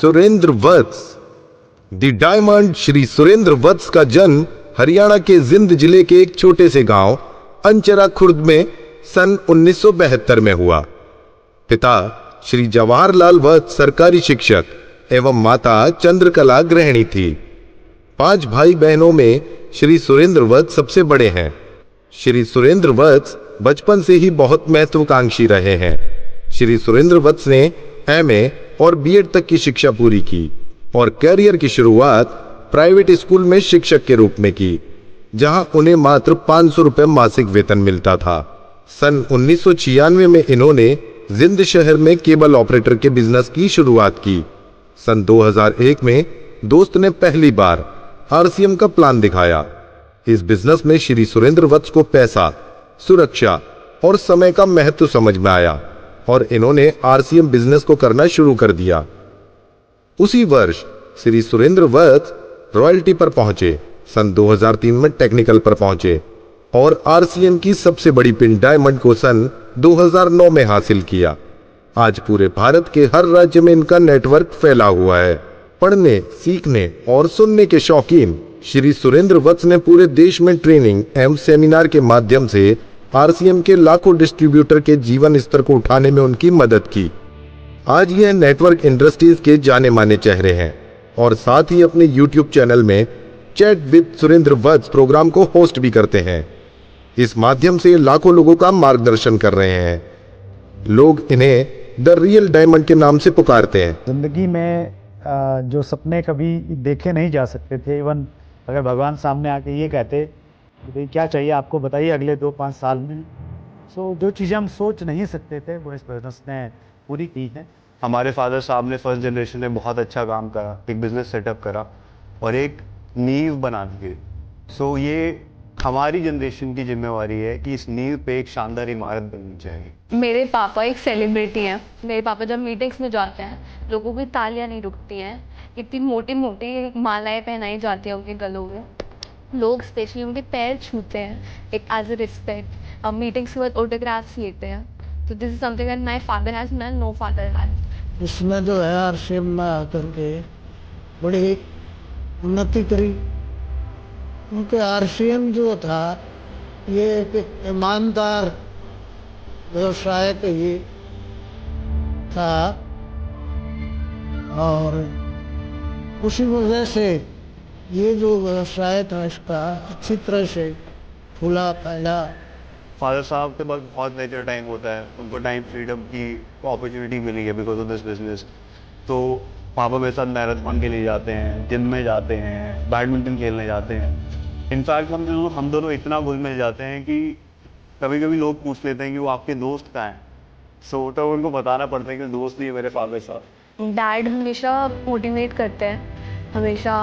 Surendra Vats. The diamond Shri Surendra Vats का जन्म हरियाणा के जिंद जिले के एक छोटे से गांव अंचरा खुर्द में सन 1972 में हुआ। पिता श्री जवाहरलाल वत्स सरकारी शिक्षक एवं माता चंद्रकला गृहिणी थी। 5 भाई बहनों में श्री सुरेंद्र वत्स सबसे बड़े हैं। श्री सुरेंद्र वत्स बचपन से ही बहुत महत्वाकांक्षी रहे हैं। श्री सुरेंद्र वत्स ने एमए और बीएड तक की शिक्षा पूरी की और करियर की शुरुआत प्राइवेट स्कूल में शिक्षक के रूप में की, जहां उन्हें मात्र 500 रुपए मासिक वेतन मिलता था। सन 1996 में इन्होंने जिंद शहर में केबल ऑपरेटर के बिजनेस की शुरुआत की। सन 2001 में दोस्त ने पहली बार आरसीएम का प्लान दिखाया। इस बिजनेस में श्री सुरेंद्र वत्स को पैसा, सुरक्षा और समय का महत्व समझ में आया और इन्होंने आरसीएम बिजनेस को करना शुरू कर दिया। उसी वर्ष श्री सुरेंद्र वत्स रॉयल्टी पर पहुंचे। सन 2003 में टेक्निकल पर पहुंचे और आरसीएम की सबसे बड़ी पिन डायमंड को सन 2009 में हासिल किया। आज पूरे भारत के हर राज्य में इनका नेटवर्क फैला हुआ है। पढ़ने, सीखने और सुनने के शौकीन श्री सुरेंद्र वत्स ने पूरे देश में ट्रेनिंग एवं सेमिनार के माध्यम से आरसीएम के लाखों डिस्ट्रीब्यूटर के जीवन स्तर को उठाने में उनकी मदद की। आज यह नेटवर्क इंडस्ट्रीज के जाने माने चेहरे हैं और साथ ही अपने यूट्यूब चैनल में chat with Surendra Vats program को होस्ट भी करते हैं। इस माध्यम से लाखों लोगों का मार्गदर्शन कर रहे हैं। लोग इन्हें द रियल डायमंड के नाम से पुकारते हैं। जिंदगी में जो सपने कभी देखे नहीं जा सकते थे, इवन अगर भगवान सामने आके ये कहते कि भाई क्या चाहिए आपको बताइए अगले 2-5 साल में, सो जो चीज़ें हम सोच नहीं सकते थे वो इस बिजनेस ने पूरी की है। हमारे फादर साहब ने फर्स्ट जनरेशन में बहुत अच्छा काम करा, एक बिजनेस सेटअप करा और एक नींव बना दी। सो ये हमारी जनरेशन की जिम्मेवारी है कि इस नींव पे एक शानदार इमारत बननी चाहिए। मेरे पापा एक सेलिब्रिटी हैं। मेरे पापा जब मीटिंग्स में जाते हैं लोगों की तालियां नहीं रुकती हैं। इतनी मोटी मोटी मालाएं पहनाई जाती हैं उनके गलों में। लोग स्पेशली उनके पैर छूते हैं एक एज ए रिस्पेक्ट। अब मीटिंग्स के बाद ऑटोग्राफ्स लेते हैं। तो this is something that my father has done, no father has. इसमें जो है आरसीएम में आकर के बड़ी उन्नति करी, क्योंकि आरसीएम जो था ये एक ईमानदार व्यवसाय का ही था और उसी वजह से ये जो व्यवसाय था इसका अच्छी तरह से फूला फैला। फादर साहब के पास बहुत लेजर टाइम होता है, उनको टाइम फ्रीडम की अपॉर्चुनिटी मिली है बिकॉज ऑफ दिस बिजनेस। तो पापा मेरे साथ मैराथन के लिए जाते हैं, जिम में जाते हैं, बैडमिंटन खेलने जाते हैं। इनफैक्ट हम दोनों इतना घुल मिल जाते हैं कि कभी कभी लोग पूछ लेते हैं कि वो आपके दोस्त कहाँ हैं। सो तो उनको बताना पड़ता है कि दोस्त नहीं है मेरे फादर साहब। डैड हमेशा मोटिवेट करते हैं। हमेशा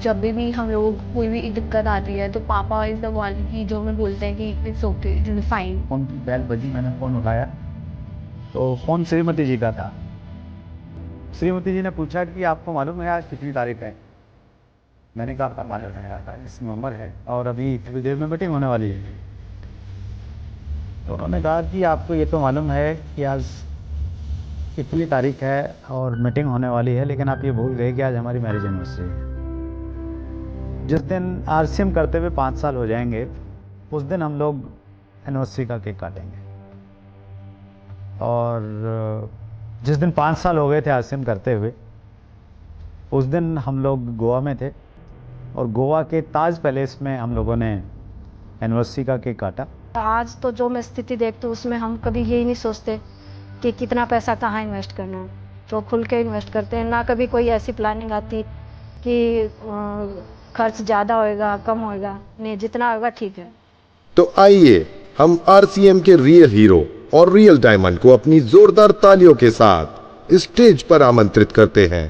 जब भी हम लोग कोई भी दिक्कत आती है तो पापा इज द वन की जो हमें बोलते हैं कि it's okay, it's fine. Phone की बेल बजी, मैंने फ़ोन उठाया तो फ़ोन श्रीमती जी का था। श्रीमती जी ने पूछा कि आपको मालूम है आज कितनी तारीख है? मैंने कहा आपका मालूम है, आता इस नंबर है और अभी थोड़ी देर में मीटिंग होने वाली है। तो उन्होंने कहा कि आपको ये तो मालूम है कि आज कितनी तारीख है और मीटिंग होने वाली है, लेकिन आप ये भूल गए कि आज हमारी मैरिज एनिवर्सरी है। जिस दिन आरसीएम करते हुए 5 साल हो जाएंगे उस दिन हम लोग एनिवर्सरी का केक काटेंगे। और जिस दिन 5 साल हो गए थे आरसीएम करते हुए उस दिन हम लोग गोवा में थे और गोवा के ताज पैलेस में हम लोगों ने एनिवर्सरी का केक काटा। आज तो जो मैं स्थिति देखती हूँ उसमें हम कभी यही नहीं सोचते कि कितना पैसा कहाँ इन्वेस्ट करना है, तो खुल के इन्वेस्ट करते हैं। ना कभी कोई ऐसी प्लानिंग आती कि खर्च ज़्यादा होएगा कम होएगा, नहीं जितना होगा ठीक है। तो आइए हम आरसीएम के रियल हीरो और रियल डायमंड को अपनी जोरदार तालियों के साथ स्टेज पर आमंत्रित करते हैं।